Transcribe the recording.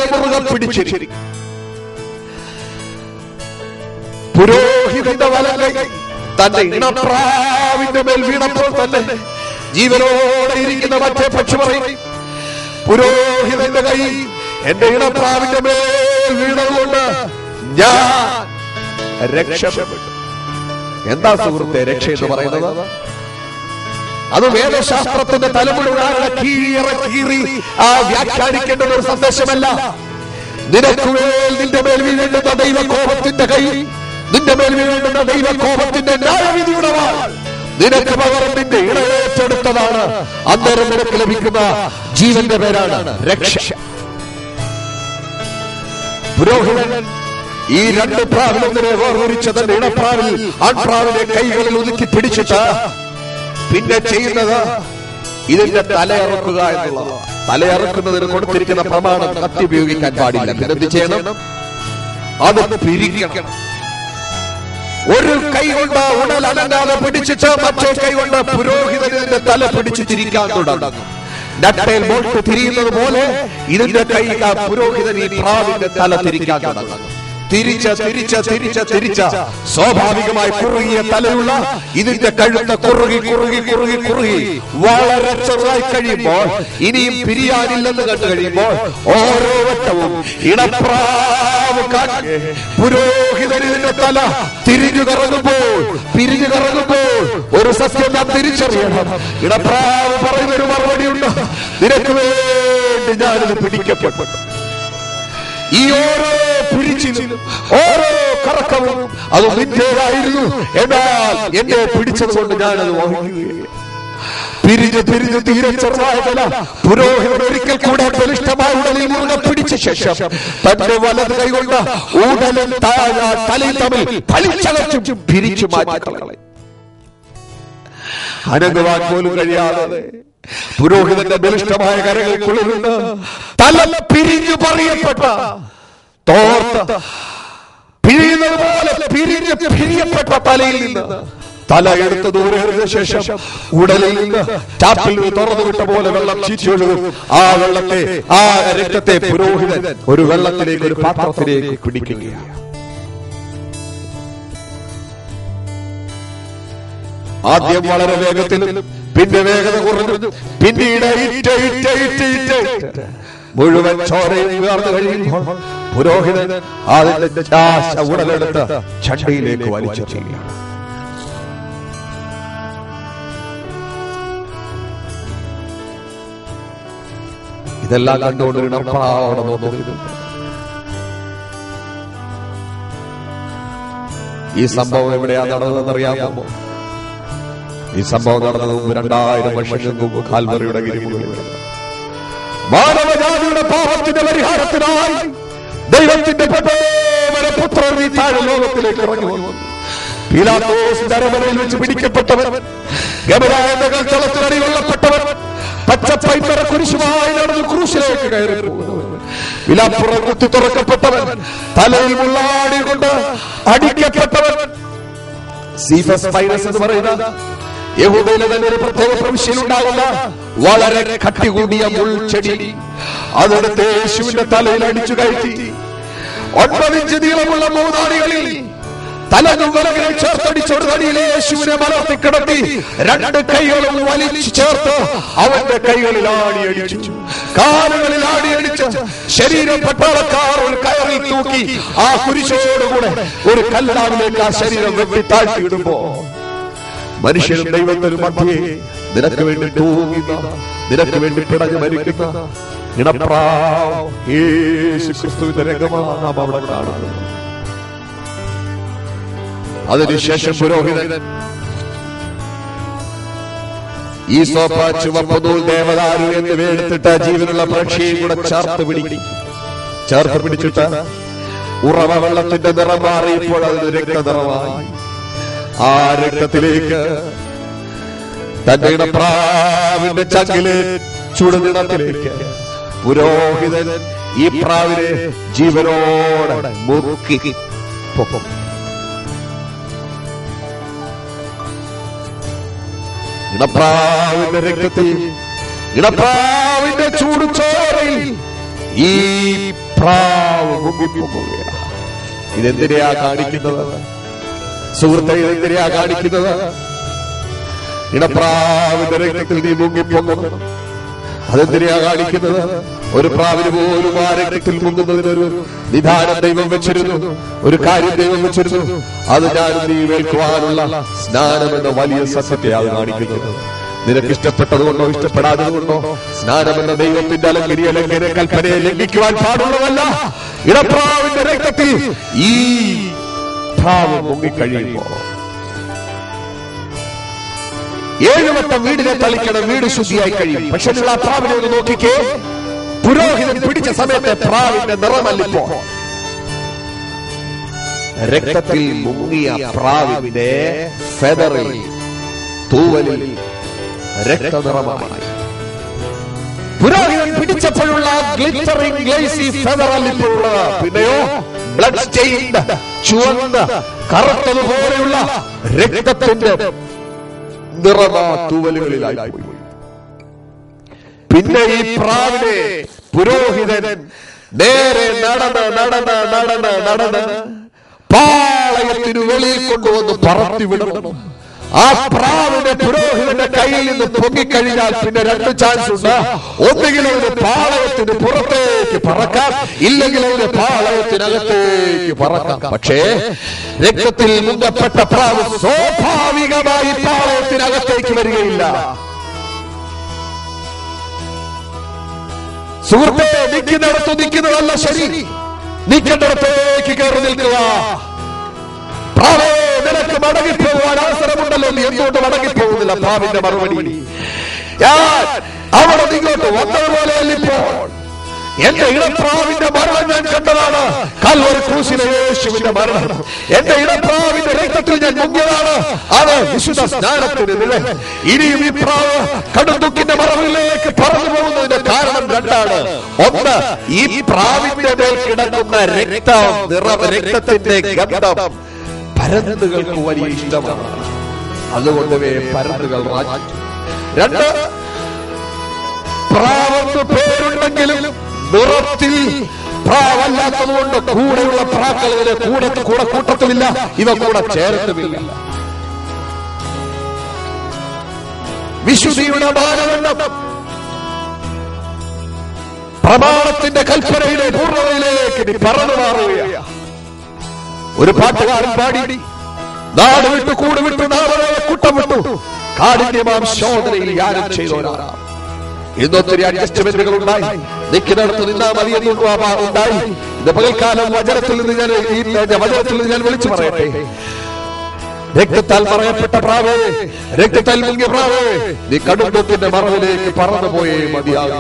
ഇങ്ങനെ മുറുകെ പിടിച്ചിരിക്കും. പുരോഹിതന്റെ വലങ്കൈ തന്റെ ഇണപ്രാവിന്റെ മേൽ വീണപ്പോൾ തന്നെ ജീവനോടെ ഇരിക്കുന്ന മറ്റേ പക്ഷി പറയും, പുരോഹിതന്റെ കൈ എന്റെ ഇണപ്രാവിന്റെ മേൽ വീണതുകൊണ്ട് ഞാൻ രക്ഷപ്പെട്ടു. എന്താ സുഹൃത്തെ രക്ഷ എന്ന് പറയുന്നത്? അത് വേദശാസ്ത്രത്തിന്റെ തലമുറ കീറി വ്യാഖ്യാനിക്കേണ്ട ഒരു സന്ദേശമല്ല. നിനക്കുമേൽ നിന്റെ മേൽ വീഴേണ്ടുന്ന ദൈവകോപത്തിന്റെ കൈ, നിന്റെ മേൽ വീഴേണ്ടുന്ന ദൈവകോപത്തിന്റെ ന്യായവിധിയുടെ വാൾ നിനക്ക് പകരം നിന്റെ ഇണയേറ്റെടുത്തതാണ്. അന്നേരം നിനക്ക് ലഭിക്കുന്ന ജീവന്റെ പേരാണ് രക്ഷ. പുരോഹിതൻ ഈ രണ്ട് പ്രാവിനെ വേർതിരിച്ച് തന്റെ ഇണപ്രാവിൽ ആൺപ്രാവിനെ കൈകളിൽ ഒതുക്കി പിടിച്ചിട്ട് പിന്നെ ചെയ്യുന്നത് ഇതിന്റെ തലയിറക്കുക എന്നുള്ളതാണ്. തലയിറക്കുന്നതിന് കൊടുത്തിരിക്കുന്ന പ്രമാണം കത്തി ഉപയോഗിക്കാൻ പാടില്ല. എന്ത് ചെയ്യണം? അത് പിരിക്കണം. ഒരു കൈ കൊണ്ട് ഉടൽ അനങ്ങാതെ പിടിച്ചിട്ട് മറ്റേ കൈ കൊണ്ട് പുരോഹിതന്റെ തല പിടിച്ചു തിരിക്കാൻ തുടങ്ങും. നട്ടയിൽ ബോൾട്ട് തിരിയുന്നത് പോലെ ഇതിന്റെ കൈ പുരോഹിതൻ ഈ പ്രാവിന്റെ തല തിരിക്കാൻ തുടങ്ങും. തിരിച്ച സ്വാഭാവികമായി കുറുകിയ തലയുള്ള ഇതിന്റെ കഴുത്ത് കുറുകി വളരെ ചെറുതായി കഴിയുമ്പോൾ, ഇനിയും പിരിയാനില്ലെന്ന് കണ്ടു കഴിയുമ്പോൾ, ഓരോ വട്ടവും ഇണപ്രാവ് പുരോഹിതൻ ഇതിന്റെ തല പിരിഞ്ഞു കറങ്ങുമ്പോൾ ഒരു സത്യം നാം തിരിച്ചറിയണം. ഇണപ്രാവ് പറയുന്നൊരു മറുപടിയുണ്ട്, നിനക്ക് വേണ്ടി ഞാനിത് പിടിക്കപ്പെട്ടു. ഈ ഓരോ പിരിച്ചിലും ഓരോ കറക്കവും അത് നിന്റേതായിരുന്നു. എന്നാൽ എന്നെ പിടിച്ചത് കൊണ്ട് ഞാനത് വഹിക്കുകയാണ്. പിരിഞ്ഞ് തീരെ ചെറുതായതല്ല. പുരോഹിതൻ ഒരിക്കൽ കൂടെ ബലിഷ്ഠമായ ഉടലിൽ മുറുകെ പിടിച്ച ശേഷം തന്റെ വലത് കൈകൊണ്ട് ഉടലും തലയും തമ്മിൽ വലിച്ചകച്ചും പിരിച്ചു മാറ്റി അനങ്ങുവാൻ പോലും കഴിയാതെ പുരോഹിതന്റെ ബലിഷ്ഠമായ കരകൾക്കുള്ളിൽ നിന്ന് തല പിരിഞ്ഞു പറയപ്പെട്ട തോർത്ത് പിരിയുന്നത് പോലെ പിരിയപ്പെട്ട തലയിൽ നിന്ന് തല എടുത്ത് ദൂരെ എറിഞ്ഞ ശേഷം ഉടലിൽ നിന്ന് ടാപ്പിൽ തുറന്നു വിട്ട പോലെ വെള്ളം ചീറ്റൊഴുകും. ആ വെള്ളത്തെ, ആ രക്തത്തെ പുരോഹിതൻ ഒരു വെള്ളത്തിലേക്ക്, ഒരു പാത്രത്തിലേക്ക് പിടിക്കുകയാണ്. ആദ്യം വളരെ വേഗത്തിലും പിന്നെ വേഗത കുറഞ്ഞു, പിന്നീട് മുഴുവൻ ചോരയും ഉയർന്നു കഴിയുമ്പോൾ പുരോഹിതൻ അതിന്റെ ഉടലെടുത്ത് ചട്ടയിലേക്ക് വലിച്ചെറിയുകയാണ്. ഇതെല്ലാം കണ്ടുകൊണ്ട് ഇണപ്രാവോടെ നോക്കുന്നു. ഈ സംഭവം എവിടെയാണ് നടന്നതെന്നറിയാമോ? ഈ സംഭവം നടന്നത് 2000 വർഷങ്ങൾക്ക് മുമ്പ് കാൽവറിയുടെ ഗിരിമുകളിൽ. മാനവജാതിയുടെ പാപത്തിന്റെ പരിഹാരത്തിനായി ദൈവത്തിന്റെ പുത്രൻ ഈ താഴെ ലോകത്തിലേക്ക് ഇറങ്ങി വന്നു. പീലാത്തോസിന്റെ അരമനയിൽ വെച്ച് പിടിക്കപ്പെട്ടവൻ, ഗമരായ തളത്തിലടി കൊല്ലപ്പെട്ടവൻ, പച്ചപ്പൈപ്പറ കുരിശുമായി നടന്ന് ക്രൂശിലേക്ക് കയറി പോകുന്നവൻ, വിലാപ്പുറം കുത്തി തുറക്കപ്പെട്ടവൻ, തലയിൽ മുള്ളാടി കൊണ്ട് അടിക്കപ്പെട്ടവൻ, സീഫസ് പൈറസ് എന്ന് പറയുന്ന യഹൂദയിലെ തന്നെ ഒരു പ്രത്യേക പ്രവിശ്യയിലുണ്ടാകുന്ന വളരെ കട്ടി കൂടിയ മുൾച്ചെടി അതെടുത്ത് യേശുവിന്റെ തലയിൽ അടിച്ചു കയറ്റി 9 ഇഞ്ച് നീളമുള്ള 3 അടികളിൽ തലനുകളെ ചേർത്തടിച്ചൊരു തടിയിൽ യേശുവിനെ മലർത്തി കിടത്തി 2 കൈകളും വലിച്ചു ചേർത്ത് അവന്റെ കൈകളിൽ ആടിയടിച്ചു, കാലുകളിൽ ആടിയടിച്ച് ശരീരം പട്ടാളക്കാർ ഒരു കയറിൽ തൂക്കി ആ കുരിശോടുകൂടെ ഒരു കല്ലാവിലേക്ക് ആ ശരീരം വെട്ടി താഴ്ത്തിയിടുമ്പോ മനുഷ്യനും ദൈവത്തിനും മധ്യേ നിനക്ക് വേണ്ടി തൂങ്ങുന്ന, നിനക്ക് വേണ്ടി പിടഞ്ഞു മരിക്കുന്ന ഇണപ്രാവ് യേശു ക്രിസ്തുവിന്റെ രംഗമാണ് നാം അവിടെ കാണുന്നത്. അതിനുശേഷം പുരോഹിതൻ ഈ സോപ്പ ചുവപ്പ് നൂൽ ദേവദാരു എന്നിവ എടുത്തിട്ട് ജീവനുള്ള പക്ഷിയും കൂടെ ചേർത്ത് പിടിച്ചിട്ട് ഉറവ വെള്ളത്തിന്റെ നിറം മാറിയപ്പോൾ അതിന് രക്തനിറമായി. ആ രക്തത്തിലേക്ക് തന്റെ ഇണപ്രാവിന്റെ ചങ്കിലെ ചുടുനിടത്തിലേക്ക് പുരോഹിതൻ ഈ പ്രാവിനെ ജീവനോടെ മുക്കി പൊക്കും. ഇണപ്രാവിന്റെ രക്തത്തിൽ, ഇണപ്രാവിന്റെ ചൂടുചോരയിൽ ഈ പ്രാവ് മുങ്ങിപ്പോകുകയാണ്. ഇതെന്തിനെയാ കാണിക്കുന്നത് സുഹൃത്തെ? ഇതെന്തിനെയാ കാണിക്കുന്നത്? ഇടപ്രാവിന്റെ രക്തത്തിൽ നീ മുങ്ങിപ്പോകുന്നു. അതെന്തിനെയാ കാണിക്കുന്നത്? ഒരു പ്രാവിന് പോലും ആ രക്തത്തിൽ മുങ്ങുന്നതിനൊരു നിധാനം ദൈവം വെച്ചിരുന്നു, ഒരു കാര്യം ദൈവം വെച്ചിരുന്നു. അത് ഞാൻ നീ കേൾക്കുവാനുള്ള സ്നാനം എന്ന വലിയ സത്യത്തെ അത് കാണിക്കുന്നത്. നിനക്ക് ഇഷ്ടപ്പെട്ടതുകൊണ്ടോ ഇഷ്ടപ്പെടാത്തതുകൊണ്ടോ സ്നാനമെന്ന ദൈവത്തിന്റെ അലങ്കര കൽപ്പനയെ ലംഘിക്കുവാൻ പാടുള്ളതല്ല. ഇടപ്രാവിന്റെ രക്തത്തിൽ ഈ പ്രാവ് മുങ്ങിക്കഴിയുമ്പോ 7 വട്ടം വീടിനെ തളിക്കണം, വീട് ശുദ്ധിയായി കഴിയും. പക്ഷെ നിങ്ങൾ ആ പ്രാവിനെ ഒന്ന് നോക്കിക്കേ. പുരോഹിതൻ പിടിച്ച സമയത്തെ പ്രാവിന്റെ നിറമല്ലിപ്പോ. രക്തത്തിൽ മുങ്ങിയ പ്രാവിന്റെ ഫെദറിൽ, തൂവലിൽ രക്തനിറമായി. പുരോഹിതൻ പിടിച്ചപ്പോഴുള്ള ഗ്ലിറ്ററിംഗ് ഗ്ലേസി ഫെദറല്ലിപ്പോഴുള്ള പിന്നെയോ ബ്ലഡ് സ്റ്റെയിൻഡ്, ചുവന്ന കറുത്തതുപോലെയുള്ള രക്തത്തിന്റെ നിറമാ തൂവലുകളിലായി പോയി. പിന്നെ ഈ പ്രാവിനെ പുരോഹിതൻ നേരെ നടന്ന് പാളയത്തിനു വെളിയിൽ കൊണ്ടുവന്ന് പറത്തിവിടണം. ആ പ്രാവിന്റെ പുരോഹിതന്റെ കയ്യിൽ നിന്ന് പൊങ്ങിക്കഴിഞ്ഞാൽ പിന്നെ 2 ചാൻസ് ഉണ്ട്. ഒന്നുകിൽ അവന് പാളയത്തിന് പുറത്തേക്ക് പറക്കാം, ഇല്ലെങ്കിൽ അവന് പാളയത്തിനകത്തേക്ക് പറക്കാം. പക്ഷേ രക്തത്തിൽ മുങ്ങപ്പെട്ട പ്രാവ് സ്വാഭാവികമായി പാളയത്തിനകത്തേക്ക് വരികയില്ല. സുഹൃത്തെ, നിൽക്കുന്നിടത്ത് നിൽക്കുന്നതല്ല ശരി, നിൽക്കേണ്ടിടത്തേക്ക് കയറി നിൽക്കുക. പ്രാവേ, നിനക്ക് മടങ്ങിപ്പോകുവാൻ അവസരമുണ്ടല്ലോ, നീ എന്തുകൊണ്ട് മടങ്ങിപ്പോകുന്നില്ല? പ്രാവിന്റെ മറുപടി, ഞാൻ അവിടെ നിങ്ങോട്ട് വന്നതുപോലെയല്ല ഇപ്പോൾ. എന്റെ ഇടപ്രാവിന്റെ മരണം ഞാൻ കണ്ടതാണ്. കൽവരി ക്രൂശിലെ യേശുവിന്റെ മരണം എന്റെ ഇടപ്രാവിന്റെ രക്തത്തിൽ ഞാൻ മുങ്ങിയതാണ്. അത് വിശുദ്ധ സ്നാനത്തിന് നിഴൽ. ഇനിയും ഈ പ്രാവ് കടുംദുഃഖിന്റെ മറവിലേക്ക് പറന്നു പോകുന്നതിന്റെ കാരണം 2ആണ്. ഒന്ന്, ഈ പ്രാവിന്റെ മേൽ കിടക്കുന്ന രക്തത്തിന്റെ ഗന്ധം പരന്തുകൾക്ക് വലിയ ഇഷ്ടമാണ്. അതുകൊണ്ട് പരന്തുകൾ റാഞ്ചും. 2, പ്രാവെന്ന് പേരുണ്ടെങ്കിലും നിറത്തിൽ പ്രാവല്ലാത്തതുകൊണ്ട് കൂടെയുള്ള പ്രാക്കളിലെ കൂടെ കൂട്ടത്തുമില്ല, ഇവ കൂടെ ചേർത്തുമില്ല. വിശുദ്ധിയുടെ മാനദണ്ഡം പ്രമാണത്തിന്റെ കൽപ്പനയിലെ പൂർണ്ണതയിലേക്ക് നീ പറന്നു മാറുകയാണ്. ഒരു പാട്ടുകാരൻ പാടി, നാട് വിട്ടു കൂട് വിട്ടു നാളെ കൂട്ടം വിട്ടു കാഠിന്യമാം ശോധനയിൽ യാനം ചെയ്തോരാണ്. ഇന്നൊത്തിരി അഡ്ജസ്റ്റ്മെന്റുകൾ ഉണ്ടായി. നിൽക്കുന്നിടത്ത് നിന്നാ മതി ഉണ്ടായി. ഇത് പകൽക്കാലം വചനത്തിൽ നിന്ന് ഞാൻ വിളിച്ചു പറയട്ടെ. രക്തത്താൽ പറയപ്പെട്ട പ്രാവേ, രക്തത്താൽ മുങ്ങിയ പ്രാവേ, നീ കടുംദുഃഖിന്റെ മറവിലേക്ക് പറന്നുപോയേ മതിയാകും.